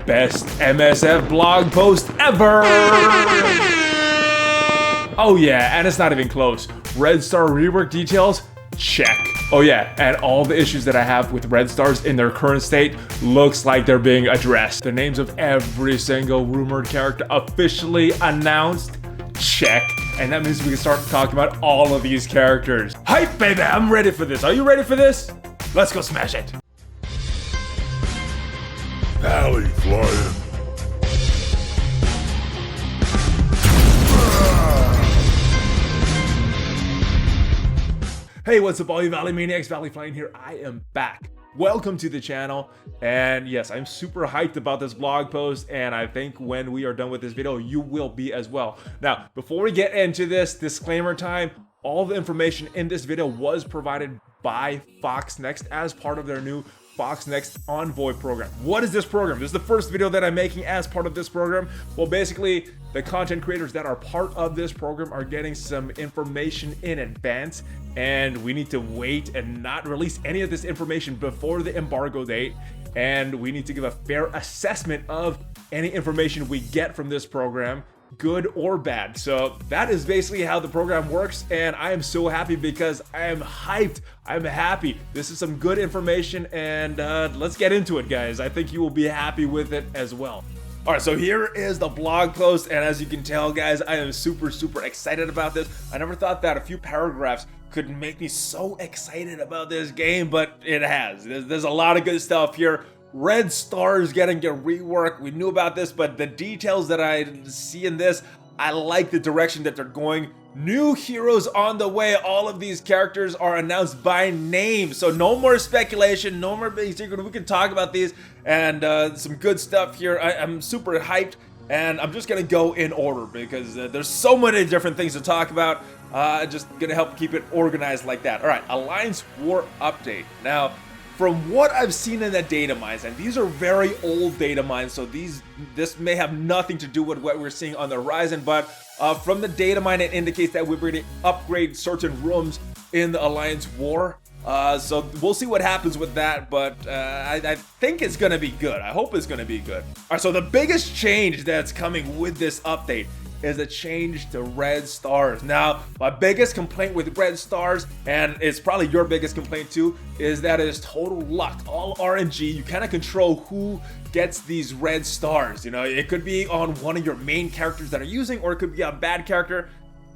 Best MSF blog post ever! Oh yeah, and it's not even close. Red Star rework details? Check. Oh yeah, and all the issues that I have with Red Stars in their current state looks like they're being addressed. The names of every single rumored character officially announced? Check. And that means we can start talking about all of these characters. Hype, baby, I'm ready for this. Are you ready for this? Let's go smash it. ValleyFlyin. Hey, what's up all you Valley Maniacs? ValleyFlyin here. I am back. Welcome to the channel. And yes, I'm super hyped about this blog post, and I think when we are done with this video, you will be as well. Now, before we get into this, disclaimer time, all the information in this video was provided by Fox Next as part of their new Fox Next Envoy program. What is this program? This is the first video that I'm making as part of this program. Well, basically, the content creators that are part of this program are getting some information in advance, and we need to wait and not release any of this information before the embargo date, and we need to give a fair assessment of any information we get from this program, good or bad. So that is basically how the program works, and I am so happy because I am hyped. I'm happy. This is some good information, and let's get into it, guys. I think you will be happy with it as well. All right, so here is the blog post, and as you can tell, guys, I am super excited about this. I never thought that a few paragraphs could make me so excited about this game, but it has. There's a lot of good stuff here. Red Stars getting a rework. We knew about this, but the details that I see in this, I like the direction that they're going. New heroes on the way. All of these characters are announced by name, so no more speculation, no more big secret. We can talk about these, and some good stuff here. I'm super hyped, and I'm just gonna go in order because there's so many different things to talk about. Just gonna help keep it organized like that. All right, Alliance War update. Now, from what I've seen in the data mines, and these are very old data mines, so this may have nothing to do with what we're seeing on the horizon, but from the data mine, it indicates that we're going to upgrade certain rooms in the Alliance War. So we'll see what happens with that, but I think it's going to be good. I hope it's going to be good. All right, so the biggest change that's coming with this update is a change to Red Stars. Now, my biggest complaint with Red Stars, and it's probably your biggest complaint too, is that it's total luck, all RNG. You kind of control who gets these Red Stars. You know, it could be on one of your main characters that are using, or it could be a bad character.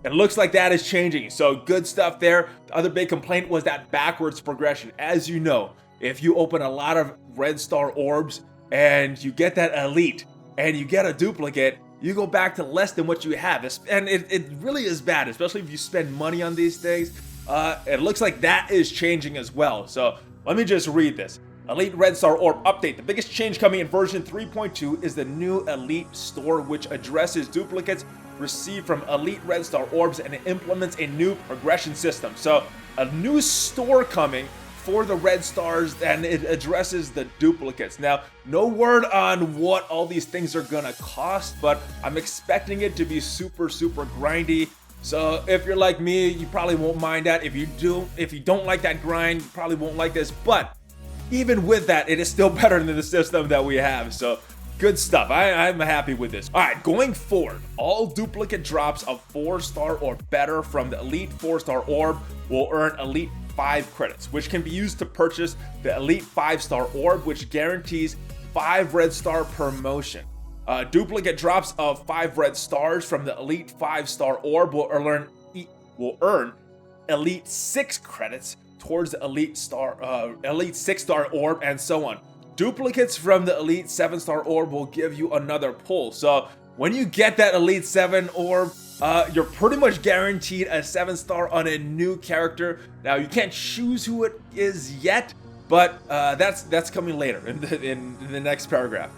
It looks like that is changing, so good stuff there. The other big complaint was that backwards progression. As you know, if you open a lot of Red Star orbs and you get that elite and you get a duplicate, you go back to less than what you have, and it really is bad, especially if you spend money on these things. It looks like that is changing as well. So let me just read this. Elite Red Star Orb update. The biggest change coming in version 3.2 is the new Elite Store, which addresses duplicates received from Elite Red Star Orbs, and it implements a new progression system. So a new store coming for the Red Stars, and it addresses the duplicates. Now, no word on what all these things are gonna cost, but I'm expecting it to be super grindy. So if you're like me, you probably won't mind that. If you don't like that grind, you probably won't like this. But even with that, it is still better than the system that we have. So good stuff. I'm happy with this. All right, going forward, all duplicate drops of 4-star or better from the Elite 4-star orb will earn Elite 5 credits, which can be used to purchase the Elite 5-star orb, which guarantees 5 red star per motion. Duplicate drops of 5 red stars from the Elite 5-star orb will earn Elite 6 credits towards the Elite 6-star orb, and so on. Duplicates from the Elite 7-star orb will give you another pull. So when you get that Elite 7 orb, you're pretty much guaranteed a 7-star on a new character. Now, you can't choose who it is yet, but that's coming later in the next paragraph.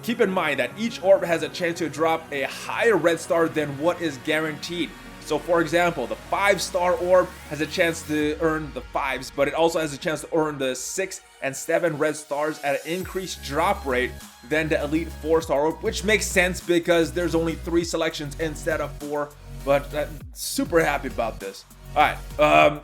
Keep in mind that each orb has a chance to drop a higher red star than what is guaranteed. So for example, the 5-star orb has a chance to earn the 5s, but it also has a chance to earn the 6 and 7 red stars at an increased drop rate than the Elite 4-star orb, which makes sense because there's only 3 selections instead of 4, but I'm super happy about this. All right,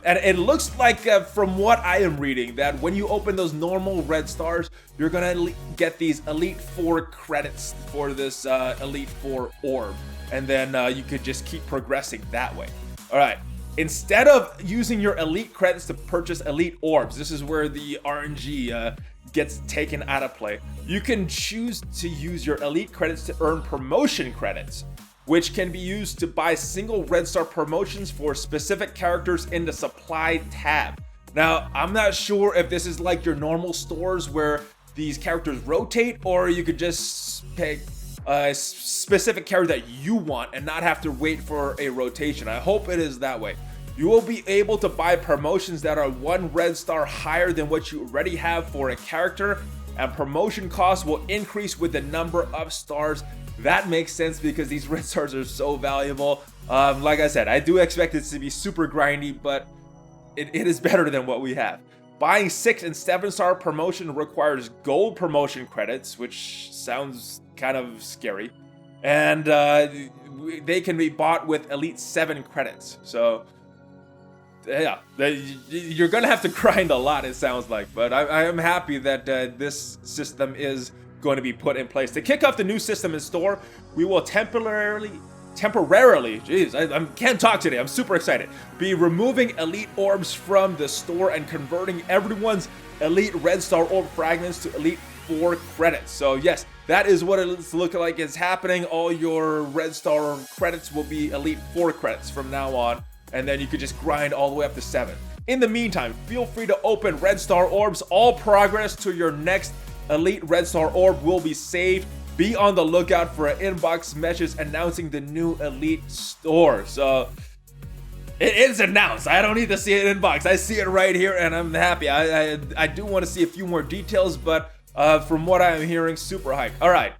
and it looks like from what I am reading that when you open those normal red stars, you're gonna get these Elite 4 credits for this Elite 4 orb, and then you could just keep progressing that way. All right, instead of using your Elite credits to purchase Elite orbs, this is where the RNG gets taken out of play. You can choose to use your Elite credits to earn promotion credits, which can be used to buy single red star promotions for specific characters in the supply tab. Now, I'm not sure if this is like your normal stores where these characters rotate, or you could just pick a specific character that you want and not have to wait for a rotation. I hope it is that way. You will be able to buy promotions that are 1 red star higher than what you already have for a character, and promotion costs will increase with the number of stars. That makes sense because these red stars are so valuable. Like I said, I do expect it to be super grindy, but it is better than what we have. Buying 6 and 7 star promotion requires gold promotion credits, which sounds kind of scary. And they can be bought with Elite 7 credits. So yeah, you're gonna have to grind a lot, it sounds like. But I am happy that this system is going to be put in place. To kick off the new system in store, we will temporarily, jeez, I can't talk today, I'm super excited, be removing Elite orbs from the store and converting everyone's Elite red star orb fragments to Elite 4 credits. So yes, that is what it's looking like is happening. All your red star credits will be Elite 4 credits from now on, and then you could just grind all the way up to 7. In the meantime, feel free to open red star orbs. All progress to your next Elite red star orb will be saved. Be on the lookout for an inbox message announcing the new Elite store. So it is announced. I don't need to see an inbox. I see it right here and I'm happy. I do want to see a few more details, but from what I'm hearing, super hyped. All right,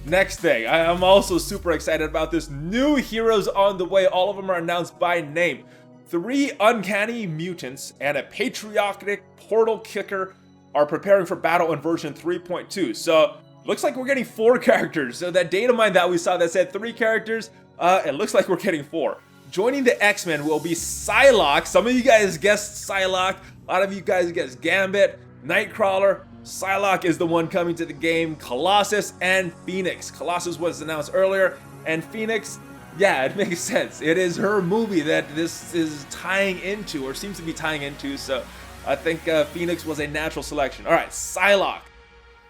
next thing. I'm also super excited about this. New heroes on the way. All of them are announced by name. 3 uncanny mutants and a patriotic portal kicker are preparing for battle in version 3.2. So looks like we're getting 4 characters. So that data mine that we saw that said 3 characters, it looks like we're getting 4. Joining the X-Men will be Psylocke. Some of you guys guessed Psylocke. A lot of you guys guessed Gambit, Nightcrawler. Psylocke is the one coming to the game. Colossus and Phoenix. Colossus was announced earlier, and Phoenix, yeah, it makes sense. It is her movie that this is tying into, or seems to be tying into, so I think Phoenix was a natural selection. All right, Psylocke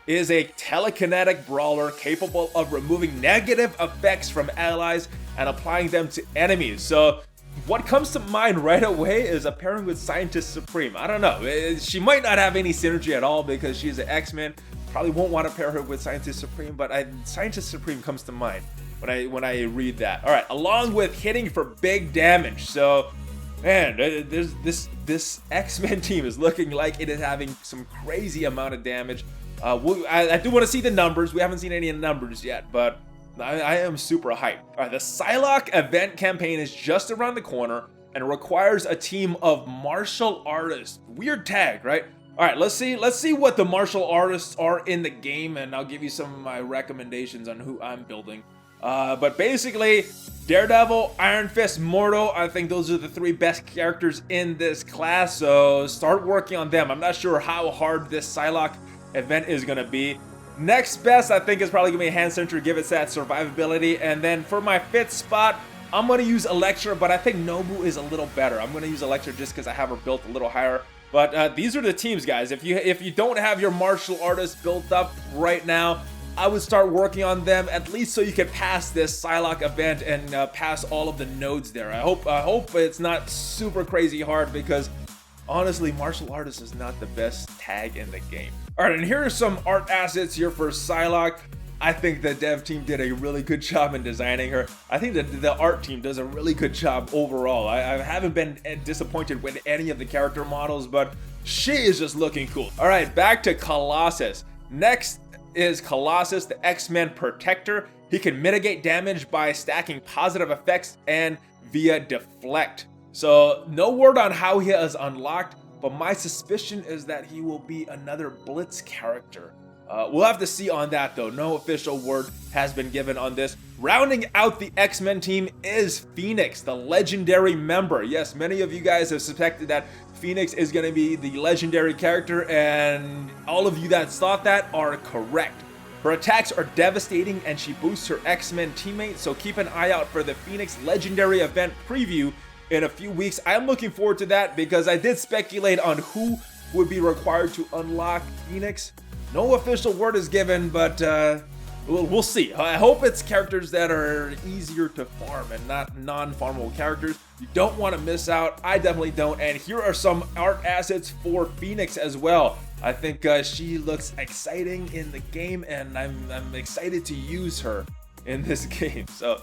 is a telekinetic brawler capable of removing negative effects from allies and applying them to enemies. So what comes to mind right away is a pairing with Scientist Supreme. I don't know. She might not have any synergy at all because she's an X-Men. Probably won't want to pair her with Scientist Supreme, but Scientist Supreme comes to mind when I read that. All right, along with hitting for big damage. So man, this X-Men team is looking like it is having some crazy amount of damage. I do want to see the numbers. We haven't seen any numbers yet, but I am super hyped. All right, the Psylocke event campaign is just around the corner and requires a team of martial artists. Weird tag, right? All right, let's see what the martial artists are in the game, and I'll give you some of my recommendations on who I'm building. But basically, Daredevil, Iron Fist, Mordo, I think those are the 3 best characters in this class, so start working on them. I'm not sure how hard this Psylocke event is gonna be. Next best, I think, is probably gonna be Hand Center, give it that survivability. And then for my 5th spot, I'm gonna use Elektra, but I think Nobu is a little better. I'm gonna use Elektra just because I have her built a little higher. But these are the teams, guys. If you don't have your martial artists built up right now, I would start working on them, at least so you can pass this Psylocke event and pass all of the nodes there. I hope it's not super crazy hard, because honestly, martial artist is not the best tag in the game. All right, and here are some art assets here for Psylocke. I think the dev team did a really good job in designing her. I think that the art team does a really good job overall. I haven't been disappointed with any of the character models, but she is just looking cool. All right, back to Colossus. Next is Colossus, the X-Men Protector. He can mitigate damage by stacking positive effects and via deflect. So no word on how he is unlocked, but my suspicion is that he will be another Blitz character. We'll have to see on that though. No official word has been given on this. Rounding out the X-Men team is Phoenix, the legendary member. Yes, many of you guys have suspected that Phoenix is going to be the legendary character, and all of you that thought that are correct. Her attacks are devastating and she boosts her X-Men teammates, so keep an eye out for the Phoenix Legendary event preview in a few weeks. I'm looking forward to that because I did speculate on who would be required to unlock Phoenix. No official word is given, but we'll see. I hope it's characters that are easier to farm and not non-farmable characters. You don't want to miss out. I definitely don't. And here are some art assets for Phoenix as well. I think she looks exciting in the game, and I'm excited to use her in this game. So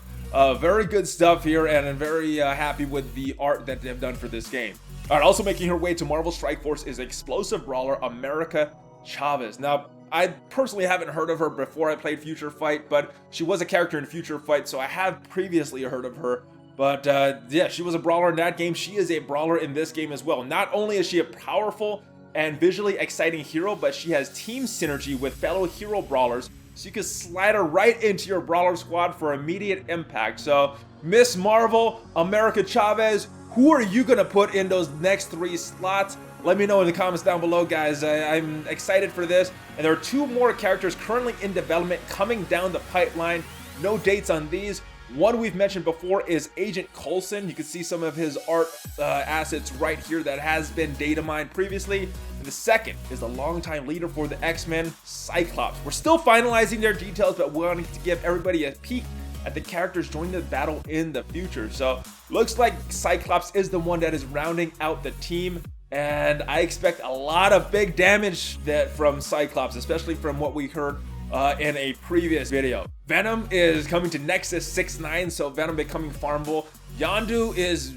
very good stuff here, and I'm very happy with the art that they've done for this game. All right, also making her way to Marvel Strike Force is explosive brawler America Chavez. Now, I personally haven't heard of her before I played Future Fight, but she was a character in Future Fight, so I have previously heard of her. But yeah, she was a brawler in that game. She is a brawler in this game as well. Not only is she a powerful and visually exciting hero, but she has team synergy with fellow hero brawlers, so you can slide her right into your brawler squad for immediate impact. So, Miss Marvel, America Chavez, who are you gonna put in those next 3 slots? Let me know in the comments down below, guys. I'm excited for this. And there are 2 more characters currently in development coming down the pipeline. No dates on these. One we've mentioned before is Agent Coulson. You can see some of his art assets right here that has been data mined previously. And the second is the longtime leader for the X-Men, Cyclops. We're still finalizing their details, but we wanted to give everybody a peek at the characters joining the battle in the future. So looks like Cyclops is the one that is rounding out the team. And I expect a lot of big damage from Cyclops, especially from what we heard in a previous video. Venom is coming to Nexus 6-9, so Venom becoming farmable. Yondu is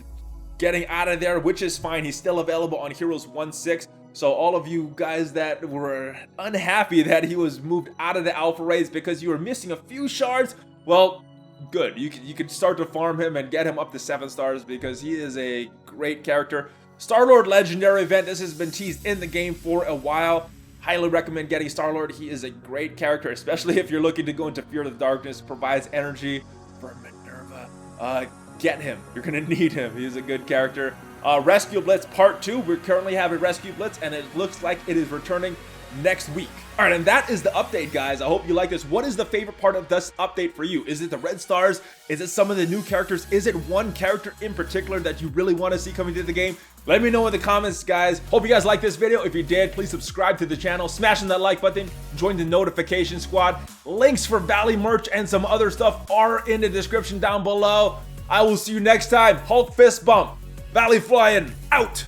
getting out of there, which is fine. He's still available on Heroes 1-6. So all of you guys that were unhappy that he was moved out of the alpha raids because you were missing a few shards, well, good. You can start to farm him and get him up to 7 stars because he is a great character. Star-Lord Legendary event. This has been teased in the game for a while. Highly recommend getting Star-Lord. He is a great character, especially if you're looking to go into Fear of the Darkness. Provides energy for Minerva. Get him. You're going to need him. He's a good character. Rescue Blitz Part 2. We currently have a Rescue Blitz, and it looks like it is returning next week. All right, and that is the update, guys. I hope you like this. What is the favorite part of this update for you? Is it the red stars? Is it some of the new characters? Is it one character in particular that you really want to see coming to the game? Let me know in the comments, guys. Hope you guys liked this video. If you did, please subscribe to the channel, smashing that like button, join the notification squad. Links for Valley merch and some other stuff are in the description down below. I will see you next time. Hulk fist bump. ValleyFlyin out.